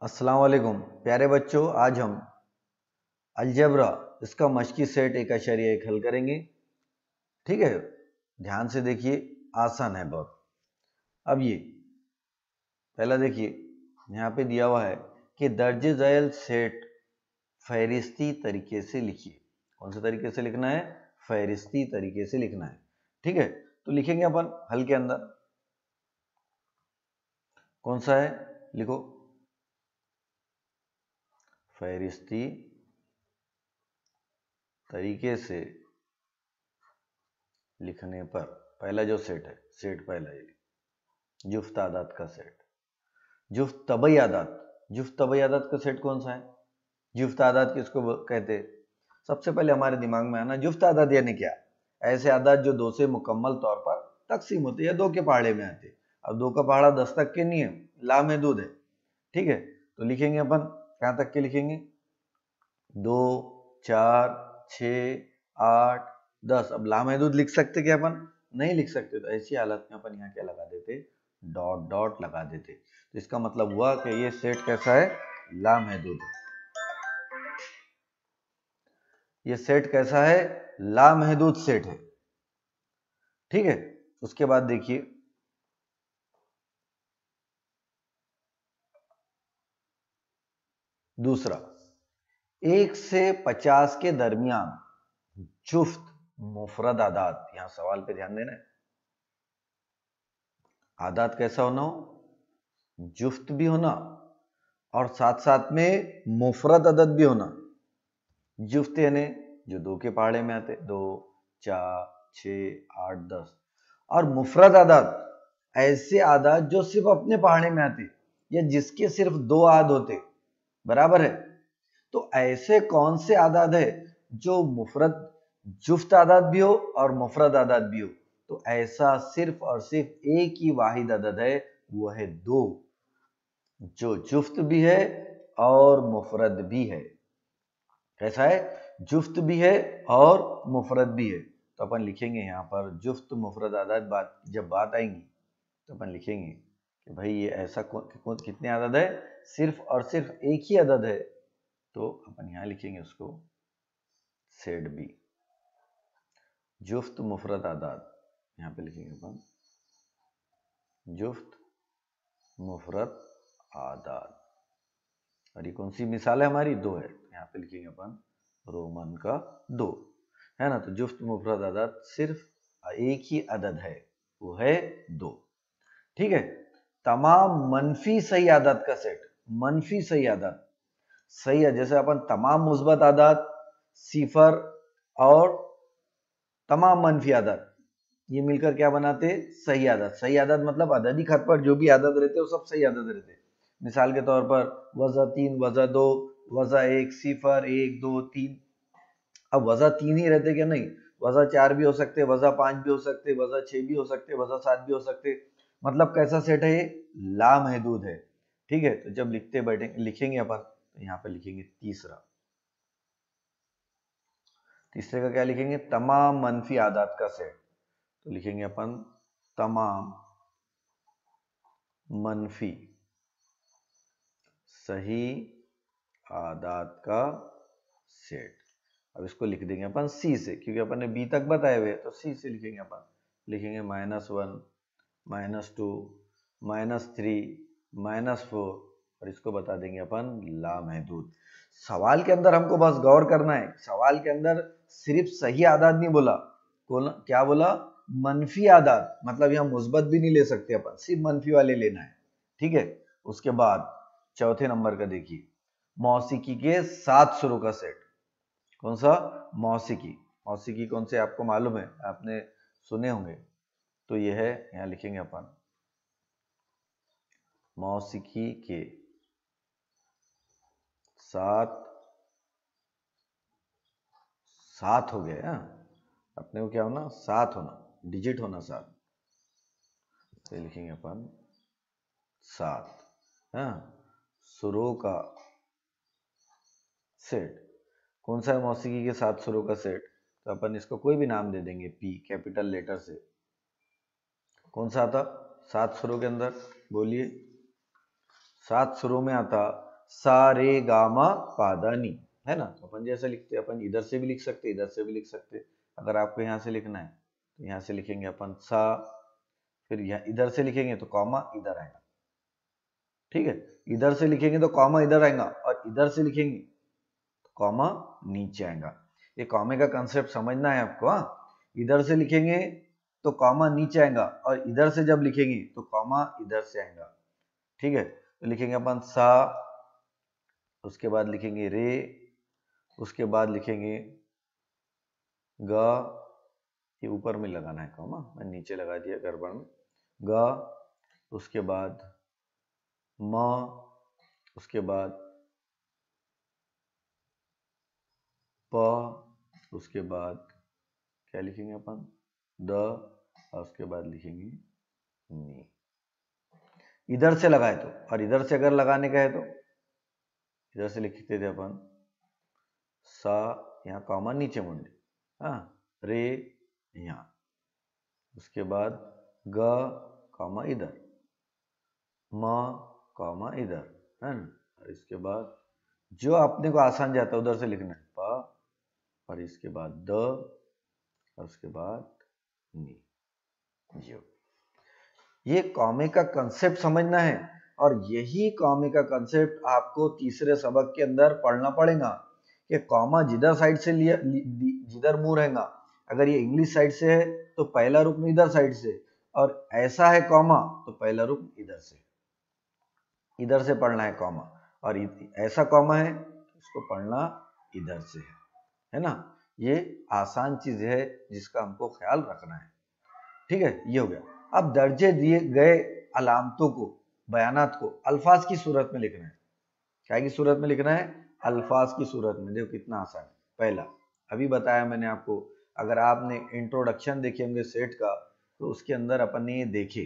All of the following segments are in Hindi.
अस्सलाम वालेकुम प्यारे बच्चों, आज हम अलजेब्रा इसका मश्की सेट 1.1 हल करेंगे। ठीक है, ध्यान से देखिए, आसान है बहुत। अब ये पहला देखिए, यहाँ पे दिया हुआ है कि दर्ज झैल सेट फहरिस्ती तरीके से लिखिए। कौन से तरीके से लिखना है? फहरिस्ती तरीके से लिखना है। ठीक है, तो लिखेंगे अपन हल के अंदर। कौन सा है? लिखो, फहरिस्ती तरीके से लिखने पर पहला जो सेट है, सेट पहला ये जुफ्त आदात का सेट, जुफ्त तबई आदात। जुफ्त तबई आदात का सेट कौन सा है? जुफ्त आदात किसको कहते हैं? सबसे पहले हमारे दिमाग में आना, जुफ्त आदात यानी क्या? ऐसे आदात जो दो से मुकम्मल तौर पर तकसीम होते या दो के पहाड़े में आते। अब दो का पहाड़ा 10 तक के नहीं है, लामहदूद है। ठीक है, तो लिखेंगे अपन कहां तक के लिखेंगे? 2, 4, 6, 8, 10। अब लामहदूद लिख सकते क्या अपन? नहीं लिख सकते। तो ऐसी हालत में अपन यहाँ क्या लगा देते? डॉट डॉट लगा देते। तो इसका मतलब हुआ कि ये सेट कैसा है? लामहदूद। ये सेट कैसा है? लामहदूद सेट है। ठीक है, उसके बाद देखिए, दूसरा, 1 से 50 के दरमियान जुफ्त मुफरद आदात। यहां सवाल पे ध्यान देना है। आदात कैसा होना हो? जुफ्त भी होना और साथ साथ में मुफरद अदद भी होना। जुफ्त यानी जो दो के पहाड़े में आते, 2, 4, 6, 8, 10। और मुफरद आदात ऐसे आदात जो सिर्फ अपने पहाड़े में आते या जिसके सिर्फ 2 आद होते। बराबर है? तो ऐसे कौन से आदाद है जो मुफरद जुफ्त आदाद भी हो और मुफरद आदाद भी हो? तो ऐसा सिर्फ और सिर्फ एक ही वाहिद अदद है, वो है 2, जो जुफ्त भी है और मुफरद भी है। कैसा है? जुफ्त भी है और मुफरद भी है। तो अपन लिखेंगे यहाँ पर जुफ्त मुफरद आदाद जब बात आएंगी तो अपन लिखेंगे कि भाई ये ऐसा कितने आदद है? सिर्फ और सिर्फ एक ही अदद है। तो अपन यहाँ लिखेंगे उसको सेट बी, जुफ्त मुफरद आदाद। यहाँ पे लिखेंगे अपन जुफ्त मुफरद आदाद। और ये कौन सी मिसाल है हमारी? 2 है। यहाँ पे लिखेंगे अपन रोमन का 2, है ना। तो जुफ्त मुफरद आदाद सिर्फ एक ही अदद है, वो है 2। ठीक है, तमाम मनफी सही आदात का सेट। मनफी सही आदात सही है, जैसे अपन तमाम मुस्बत आदात, सिफर और तमाम मनफी आदात, ये मिलकर क्या बनाते? सही आदत। सही आदत मतलब अददी खत पर जो भी आदत रहते वो सब सही आदत रहते। मिसाल के तौर पर वज़ा 3, वज़ा 2, वज़ा 1, सिफर 1, 2, 3। अब वज़ा 3 ही रहते क्या? नहीं, वज़ा 4 भी हो सकते, वज़ा 5 भी हो सकते, वज़ा 6 भी हो सकते, वज़ा 7 भी हो सकते। मतलब कैसा सेट है ये? लामहदूद है। ठीक है, तो जब लिखते बैठे लिखेंगे अपन तो यहाँ पे लिखेंगे तीसरा। तीसरे का क्या लिखेंगे? तमाम मनफी आदात का सेट। तो लिखेंगे अपन तमाम मनफी सही आदात का सेट। अब इसको लिख देंगे अपन सी से, क्योंकि अपन ने बी तक बताए हुए, तो सी से लिखेंगे अपन। लिखेंगे -1, -2, -3, -4 और इसको बता देंगे अपन लामहदूद। सवाल के अंदर हमको बस गौर करना है, सवाल के अंदर सिर्फ सही आदात नहीं बोला, क्या बोला? मनफी आदात। मतलब यहाँ मुस्बत भी नहीं ले सकते अपन, सिर्फ मनफी वाले लेना है। ठीक है, उसके बाद चौथे नंबर का देखिए, मौसीकी के 7 सुरों का सेट। कौन सा? मौसीकी। मौसीकी कौन से आपको मालूम है, आपने सुने होंगे। तो यह है, यहाँ लिखेंगे अपन मौसीकी के 7 हो गया। अपने को क्या होना? 7 होना, डिजिट होना 7। तो लिखेंगे अपन 7, सुरों का सेट। कौन सा है मौसीकी के 7 सुरों का सेट? तो अपन इसको कोई भी नाम दे देंगे, पी कैपिटल लेटर से। कौन सा आता 7 सुरों के अंदर? बोलिए। 7 सुरों में आता सा रे गा मा पा धा नी, है ना। तो अपन जैसे लिखते हैं, अपन इधर से भी लिख सकते, इधर से भी लिख सकते। अगर आपको यहाँ से लिखना है तो यहाँ से लिखेंगे अपन सा, फिर यहाँ इधर से लिखेंगे तो कॉमा इधर आएगा, ठीक है। इधर से लिखेंगे तो कॉमा इधर आएगा, और इधर से लिखेंगे तो कॉमा नीचे आएगा। ये कॉमे का कंसेप्ट समझना है आपको। हाँ, इधर से लिखेंगे तो कॉमा नीचे आएगा, और इधर से जब लिखेंगे तो कॉमा इधर से आएगा, ठीक है। तो लिखेंगे अपन सा, उसके बाद लिखेंगे रे, उसके बाद लिखेंगे ग, ये ऊपर में लगाना है कॉमा, मैं नीचे लगा दिया गड़बड़ में, ग, उसके बाद म, उसके बाद प, उसके बाद क्या लिखेंगे अपन द, और उसके बाद लिखेंगे नी। इधर से लगाए तो, और इधर से अगर लगाने का है तो इधर से लिखते थे अपन सा, यहाँ कॉमा नीचे मुंडे, हाँ, रे यहाँ, उसके बाद ग कॉमा इधर, म कॉमा इधर, है ना। और इसके बाद जो अपने को आसान जाता है उधर से लिखना है प, और इसके बाद द, और उसके बाद नी। जो ये कॉमे का कंसेप्ट समझना है, और यही कॉमे का कंसेप्ट आपको तीसरे सबक के अंदर पढ़ना पड़ेगा कि कॉमा जिधर साइड से लिया, जिधर मुंह रहेगा, अगर ये इंग्लिश साइड से है तो पहला रुकन इधर साइड से, और ऐसा है कॉमा तो पहला रुकन इधर से, इधर से पढ़ना है कॉमा, और ऐसा कॉमा है इसको पढ़ना इधर से है ना। ये आसान चीज है जिसका हमको ख्याल रखना है, ठीक है। ये हो गया। अब दर्जे दिए गए अलामतों को, बयानात को अल्फाज की सूरत में लिखना है। क्या की सूरत में लिखना है? अल्फाज की सूरत में। देखो कितना आसान है। पहला अभी बताया मैंने आपको, अगर आपने इंट्रोडक्शन देखे होंगे सेट का, तो उसके अंदर अपन ने ये देखे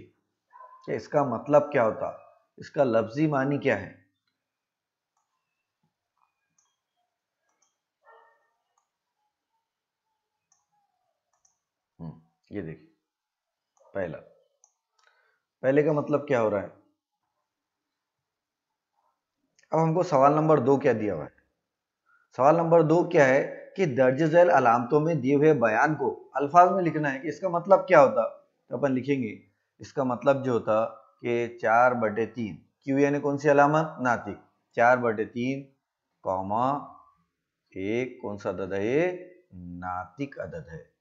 कि इसका मतलब क्या होता, इसका लफ्जी मानी क्या है। ये देखिए, पहले का मतलब क्या हो रहा है। अब हमको सवाल नंबर 2 क्या दिया हुआ है। सवाल नंबर 2 क्या है कि दर्ज झैल अलामतों में दिए हुए बयान को अल्फाज में लिखना है कि इसका मतलब क्या होता। तो अपन लिखेंगे इसका मतलब जो होता कि 4/3, क्यू यानी कौन सी अलामत, नातिक, 4/3 कॉमा एक कौन सा अदद है, ये नातिक अदद है।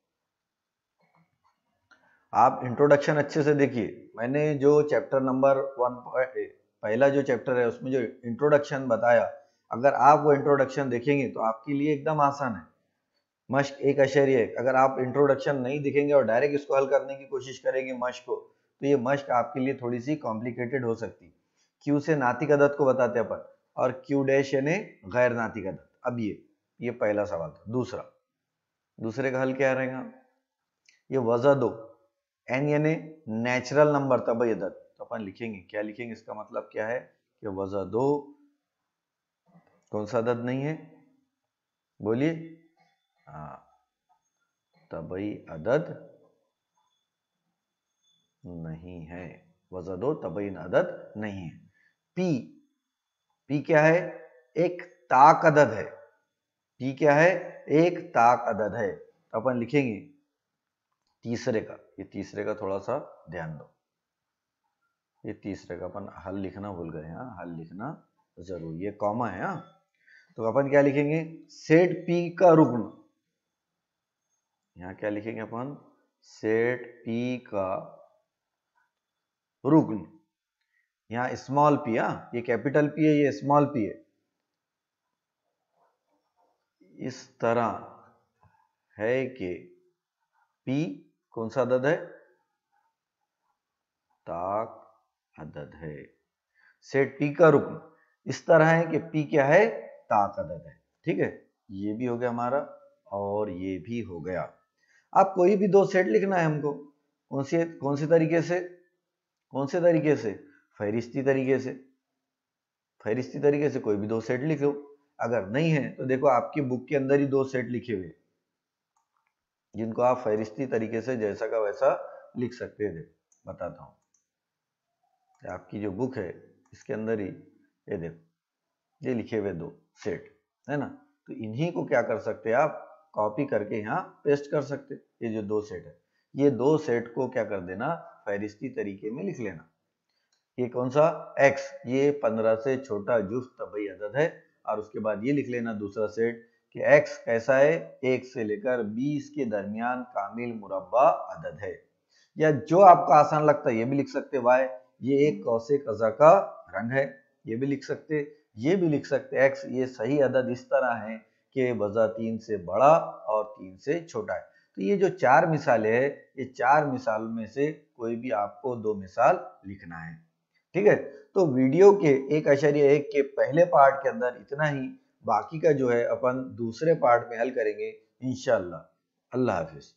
आप इंट्रोडक्शन अच्छे से देखिए, मैंने जो चैप्टर नंबर 1 पहला जो चैप्टर है उसमें जो इंट्रोडक्शन बताया, अगर आप वो इंट्रोडक्शन देखेंगे तो आपके लिए एकदम आसान है। मश्क 1/1, अगर आप इंट्रोडक्शन नहीं दिखेंगे और डायरेक्ट इसको हल करने की कोशिश करेंगे मश्क को, तो ये मश्क आपके लिए थोड़ी सी कॉम्प्लिकेटेड हो सकती। क्यू से नातिक अदद को बताते अपन, और क्यू डैश यानी गैर नातिक अदद। अब ये पहला सवाल था। दूसरे का हल क्या रहेगा, ये वजह दो, एन यानी नेचुरल नंबर तब अदद, तो अपन लिखेंगे क्या लिखेंगे, इसका मतलब क्या है कि वजह दो कौन सा अदद नहीं है, बोलिए, हाँ, तबई अदद नहीं है। वजह दो तबई अदद नहीं है। पी क्या है, एक ताक अदद है। पी क्या है, एक ताक अदद है। तो अपन लिखेंगे तीसरे का, ये तीसरे का थोड़ा सा ध्यान दो, ये तीसरे का अपन हल लिखना भूल गए हैं, हल लिखना जरूर, ये कॉमा है। हाँ, तो अपन क्या लिखेंगे, सेट पी का रुकन, यहाँ क्या लिखेंगे अपन, सेट पी का रुकन, यहाँ स्मॉल पी, ये कैपिटल पी है, ये स्मॉल पी है, इस तरह है कि पी कौन सा अदद है, ताक अदद है। सेट पी का रुकन इस तरह है कि पी क्या है, ताक अदद है। ठीक है, ये भी हो गया हमारा, और ये भी हो गया। अब कोई भी दो सेट लिखना है हमको, कौन से तरीके से, फहरिस्ती तरीके से कोई भी दो सेट लिख लो। अगर नहीं है तो देखो आपकी बुक के अंदर ही दो सेट लिखे हुए, जिनको आप फहरिस्ती तरीके से जैसा का वैसा लिख सकते थे। बताता हूं, आपकी जो बुक है इसके अंदर ही ये देखो, ये लिखे हुए दो सेट है ना, तो इन्हीं को क्या कर सकते हैं आप, कॉपी करके यहाँ पेस्ट कर सकते। ये जो दो सेट है, ये दो सेट को क्या कर देना, फहरिस्ती तरीके में लिख लेना। ये कौन सा x, ये 15 से छोटा जुफ्त तबई अदद है। और उसके बाद ये लिख लेना दूसरा सेट कि x कैसा है, 1 से लेकर 20 के दरमियान कामिल मुरब्बा अदद है। या जो आपका आसान लगता है ये भी लिख सकते y, ये एक कौसे कज़ा का रंग है, ये भी लिख सकते। ये भी लिख सकते x, ये सही अदद इस तरह है कि वज़ा 3 से बड़ा और 3 से छोटा है। तो ये जो चार मिसालें हैं, ये चार मिसाल में से कोई भी आपको दो मिसाल लिखना है। ठीक है, तो वीडियो के 1.1 के पहले पार्ट के अंदर इतना ही, बाकी का जो है अपन दूसरे पार्ट में हल करेंगे इंशाअल्लाह। अल्लाह हाफिज।